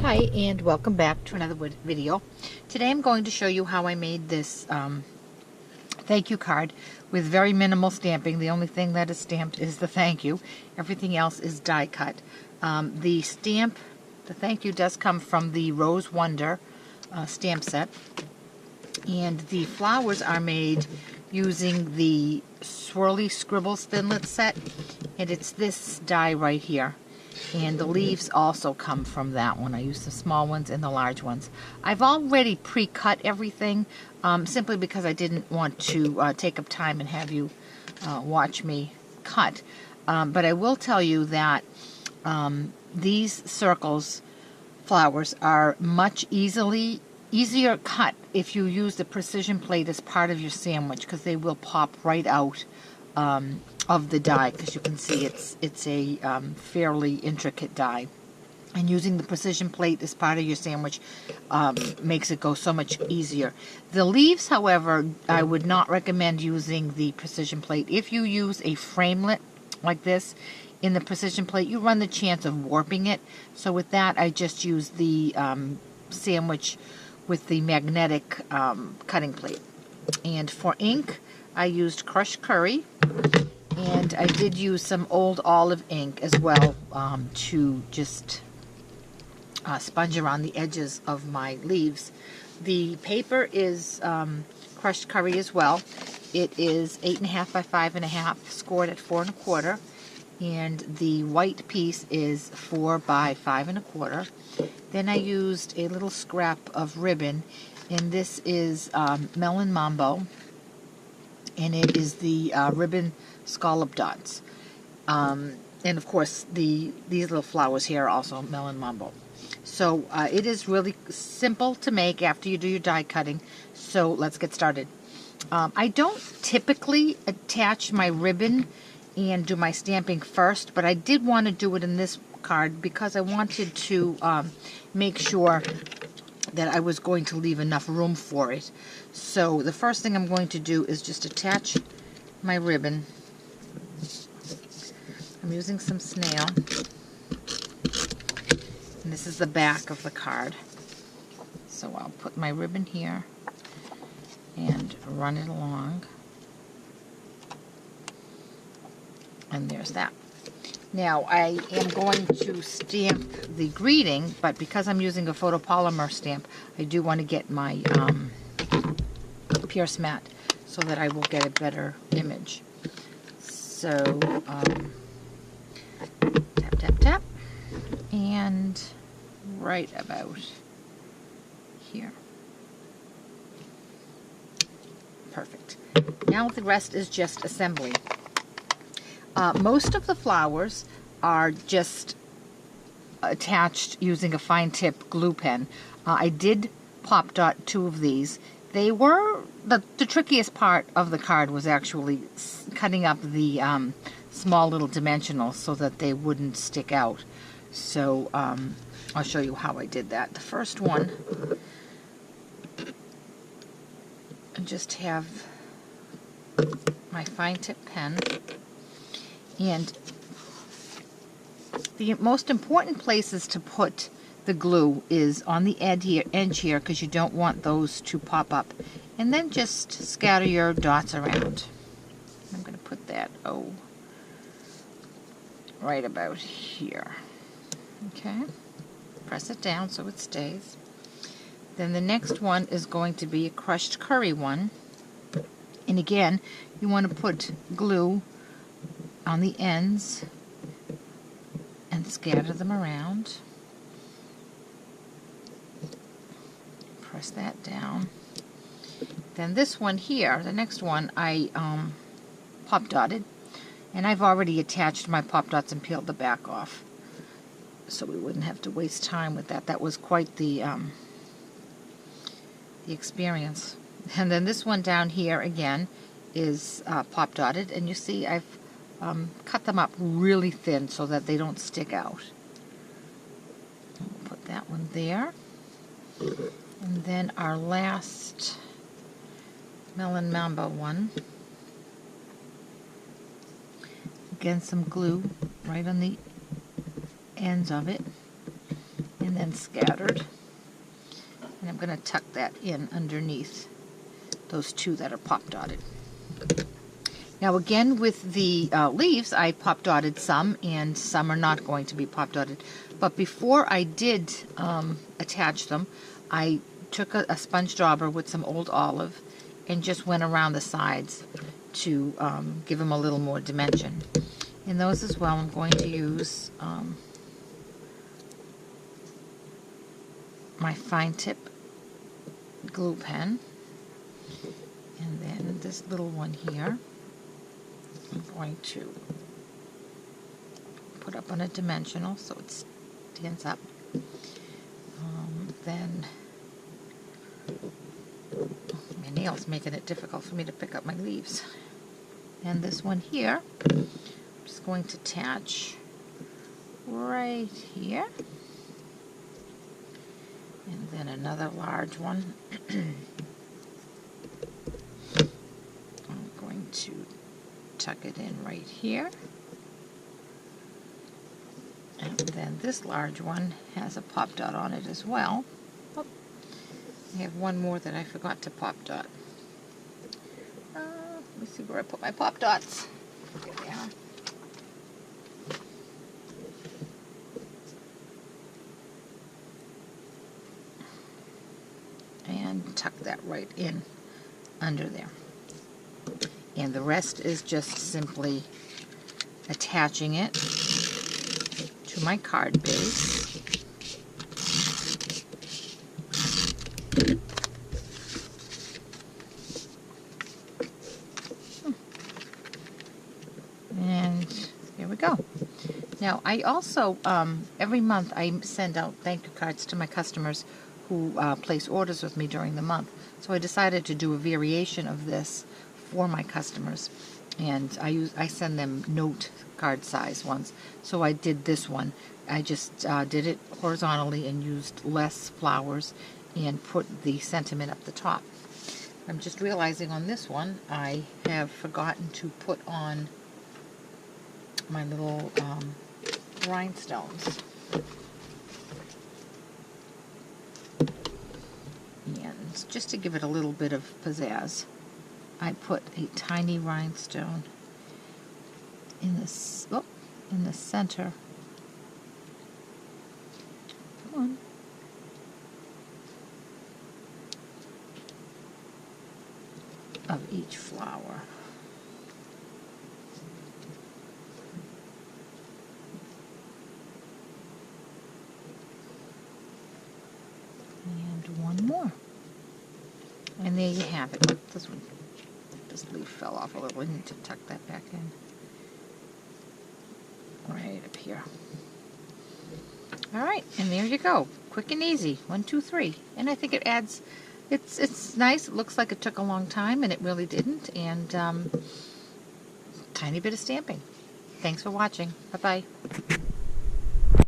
Hi, and welcome back to another video. Today I'm going to show you how I made this thank you card with very minimal stamping. The only thing that is stamped is the thank you. Everything else is die cut. The thank you does come from the Rose Wonder stamp set, and the flowers are made using the Swirly Scribbles Thinlet set, and it's this die right here. And the leaves also come from that one. I use the small ones and the large ones. I've already pre-cut everything simply because I didn't want to take up time and have you watch me cut. But I will tell you that these circles flowers are much easier cut if you use the precision plate as part of your sandwich, because they will pop right out of the die, because you can see it's a fairly intricate die, and using the precision plate as part of your sandwich makes it go so much easier. The leaves, however, I would not recommend using the precision plate. If you use a framelit like this in the precision plate, you run the chance of warping it. So with that, I just use the sandwich with the magnetic cutting plate. And for ink, I used crushed curry, and I did use some old olive ink as well to just sponge around the edges of my leaves. The paper is crushed curry as well. It is 8.5 by 5.5, scored at 4 1/4, and the white piece is 4 by 5 1/4. Then I used a little scrap of ribbon, and this is Melon Mambo, and it is the ribbon scallop dots. And of course, these little flowers here are also Melon Mambo. So it is really simple to make after you do your die cutting. So let's get started. I don't typically attach my ribbon and do my stamping first, but I did want to do it in this card because I wanted to make sure that I was going to leave enough room for it. So the first thing I'm going to do is just attach my ribbon. I'm using some snail, and this is the back of the card. So I'll put my ribbon here and run it along, and there's that. Now I am going to stamp the greeting, but because I'm using a photopolymer stamp, I do want to get my Pierce mat so that I will get a better image. So tap, tap, tap, and right about here. Perfect. Now the rest is just assembly. Most of the flowers are just attached using a fine tip glue pen. I did pop dot 2 of these. They were, the trickiest part of the card was actually cutting up the small little dimensionals so that they wouldn't stick out. So I'll show you how I did that. The first one, I just have my fine tip pen. And the most important places to put the glue is on the edge here, because you don't want those to pop up. And then just scatter your dots around. I'm going to put that, right about here. Okay. Press it down so it stays. Then the next one is going to be a crushed curry one. And again, you want to put glue on the ends and scatter them around. Press that down. Then this one here, the next one, I pop dotted, and I've already attached my pop dots and peeled the back off, so we wouldn't have to waste time with that. That was quite the experience. And then this one down here again is pop dotted, and you see I've cut them up really thin so that they don't stick out. We'll put that one there. And then our last Melon Mambo one. Again, some glue right on the ends of it. and then scattered. And I'm going to tuck that in underneath those two that are pop dotted. Now again, with the leaves, I pop dotted some, and some are not going to be pop dotted. But before I did attach them, I took a sponge dauber with some old olive and just went around the sides to give them a little more dimension. In those as well, I'm going to use my fine tip glue pen, and then this little one here I'm going to put up on a dimensional so it stands up. Then my nail's making it difficult for me to pick up my leaves. And this one here, I'm just going to attach right here. And then another large one. I'm going to tuck it in right here. And then this large one has a pop dot on it as well. Oh, I have one more that I forgot to pop dot. Let me see where I put my pop dots. There they are. And tuck that right in under there. And the rest is just simply attaching it to my card base. And there we go. Now I also, every month I send out thank you cards to my customers who place orders with me during the month. So I decided to do a variation of this for my customers, and I send them note card size ones. So I did this one. I just did it horizontally and used less flowers and put the sentiment up the top. I'm just realizing on this one I have forgotten to put on my little rhinestones. And just to give it a little bit of pizzazz, I put a tiny rhinestone in this, in the center. Come on. Of each flower. And one more. And there you have it. This leaf fell off a little. I need to tuck that back in. Right up here. Alright, and there you go. Quick and easy. 1, 2, 3. And I think it adds, it's nice. It looks like it took a long time, and it really didn't. And tiny bit of stamping. Thanks for watching. Bye-bye.